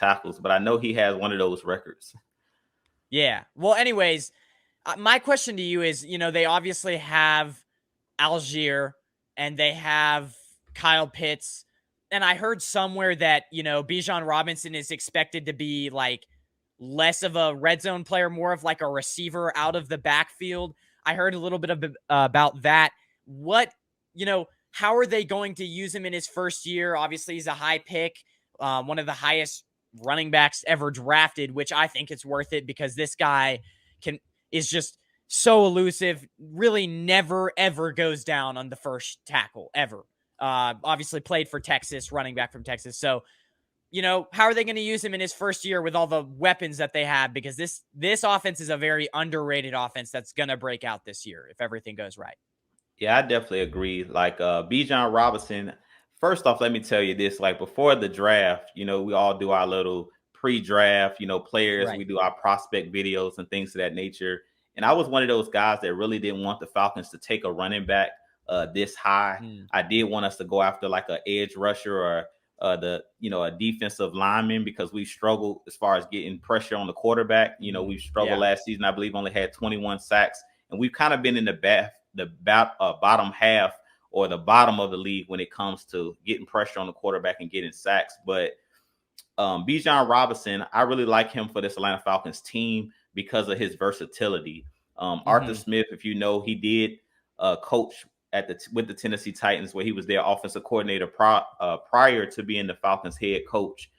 tackles, but I know he has one of those records. Yeah. Well, anyways, my question to you is, they obviously have Allgeier and they have Kyle Pitts. And I heard somewhere that, Bijan Robinson is expected to be like less of a red zone player, more of like a receiver out of the backfield. I heard a little bit about that. What, how are they going to use him in his first year? Obviously, he's a high pick, one of the highest running backs ever drafted, which I think it's worth it because this guy is just so elusive, really never, ever goes down on the first tackle, ever. Obviously played for Texas, running back from Texas. So, how are they going to use him in his first year with all the weapons that they have? Because this offense is a very underrated offense that's going to break out this year if everything goes right. Yeah, I definitely agree. Like Bijan Robinson, first off, let me tell you this. Like before the draft, we all do our little pre-draft, players, Right. we do our prospect videos and things of that nature. And I was one of those guys that really didn't want the Falcons to take a running back this high. I did want us to go after like an edge rusher or a defensive lineman because we struggled as far as getting pressure on the quarterback. We struggled last season. I believe only had 21 sacks, and we've kind of been in the bottom half or the bottom of the league when it comes to getting pressure on the quarterback and getting sacks. But Bijan Robinson, I really like him for this Atlanta Falcons team because of his versatility. Arthur Smith, if you know, he did coach with the Tennessee Titans, where he was their offensive coordinator prior to being the Falcons head coach.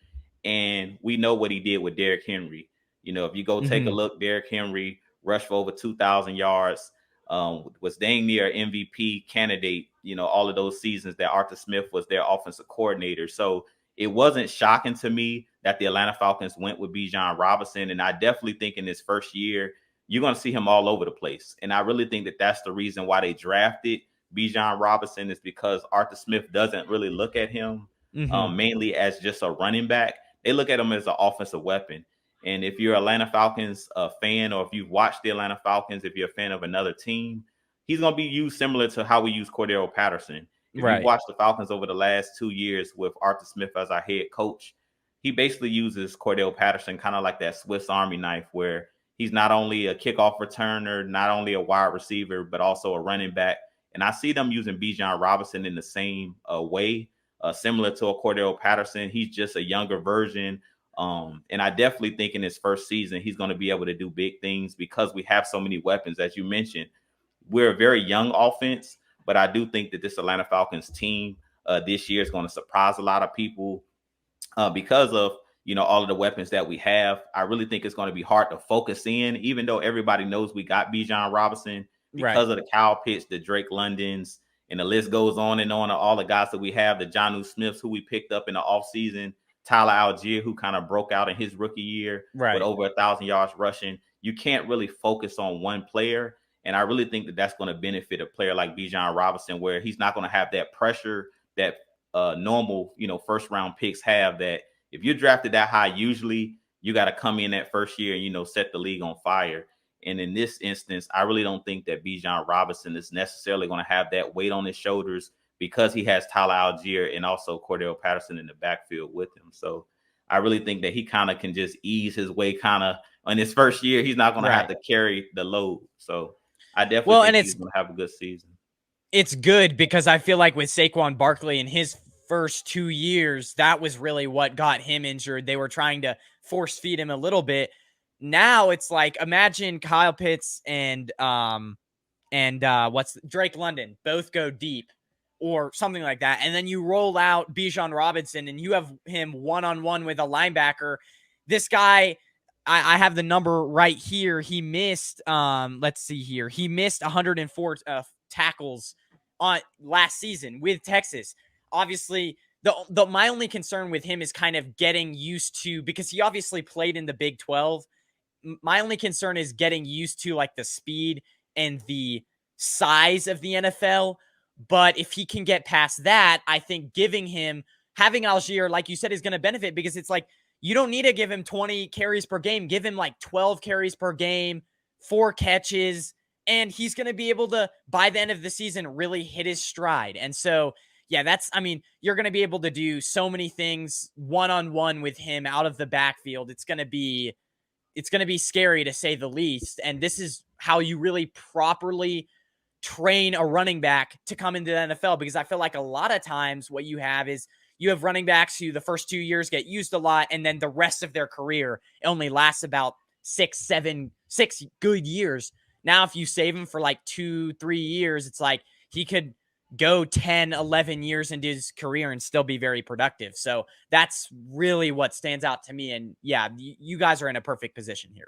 And we know what he did with Derrick Henry. If you go take a look, Derrick Henry rushed for over 2,000 yards, was dang near MVP candidate, all of those seasons that Arthur Smith was their offensive coordinator. So it wasn't shocking to me that the Atlanta Falcons went with Bijan Robinson. And I definitely think in his first year, you're going to see him all over the place. And I really think that that's the reason why they drafted Bijan Robinson, is because Arthur Smith doesn't really look at him mainly as just a running back. They look at him as an offensive weapon. And if you're an Atlanta Falcons fan, or if you've watched the Atlanta Falcons, if you're a fan of another team, he's going to be used similar to how we use Cordero Patterson. If you've watched the Falcons over the last 2 years with Arthur Smith as our head coach, he basically uses Cordero Patterson kind of like that Swiss Army knife, where he's not only a kickoff returner, not only a wide receiver, but also a running back. And I see them using Bijan Robinson in the same way, similar to a Cordero Patterson. He's just a younger version. And I definitely think in his first season, he's going to be able to do big things because we have so many weapons. As you mentioned, we're a very young offense, but I do think that this Atlanta Falcons team this year is going to surprise a lot of people because of, all of the weapons that we have. I really think it's going to be hard to focus in, even though everybody knows we got Bijan Robinson, because of the Kyle Pitts, the Drake Londons, and the list goes on and on. All the guys that we have, the Jonnu Smiths, who we picked up in the offseason, Tyler Allgeier, who kind of broke out in his rookie year with over 1,000 yards rushing. You can't really focus on one player. And I really think that that's going to benefit a player like Bijan Robinson, where he's not going to have that pressure that normal, first round picks have, that if you're drafted that high, usually you got to come in that first year and, set the league on fire. And in this instance, I really don't think that Bijan Robinson is necessarily going to have that weight on his shoulders because he has Tyler Allgeier and also Cordero Patterson in the backfield with him. So I really think that he kind of can just ease his way kind of on his first year. He's not going to have to carry the load. So I definitely think he's going to have a good season. It's good because I feel like with Saquon Barkley in his first 2 years, that was really what got him injured. They were trying to force feed him a little bit. Now it's like, imagine Kyle Pitts and Drake London both go deep or something like that. And then you roll out Bijan Robinson and you have him one-on-one with a linebacker. This guy, I have the number right here. He missed, let's see here. He missed 104 tackles on last season with Texas. Obviously, my only concern with him is kind of getting used to, because he obviously played in the Big 12. My only concern is getting used to like the speed and the size of the NFL. But if he can get past that, I think having Allgeier, like you said, is going to benefit, because it's like, you don't need to give him 20 carries per game. Give him like 12 carries per game, 4 catches, and he's going to be able to, by the end of the season, really hit his stride. And so, Yeah, I mean, you're going to be able to do so many things one-on-one with him out of the backfield. It's going to be scary to say the least. And this is how you really properly train a running back to come into the NFL, because I feel like a lot of times what you have is you have running backs who the first 2 years get used a lot, and then the rest of their career only lasts about 6 good years. Now, if you save him for like 2-3 years, it's like he could go 10, 11 years into his career and still be very productive. So that's really what stands out to me. And yeah, you guys are in a perfect position here.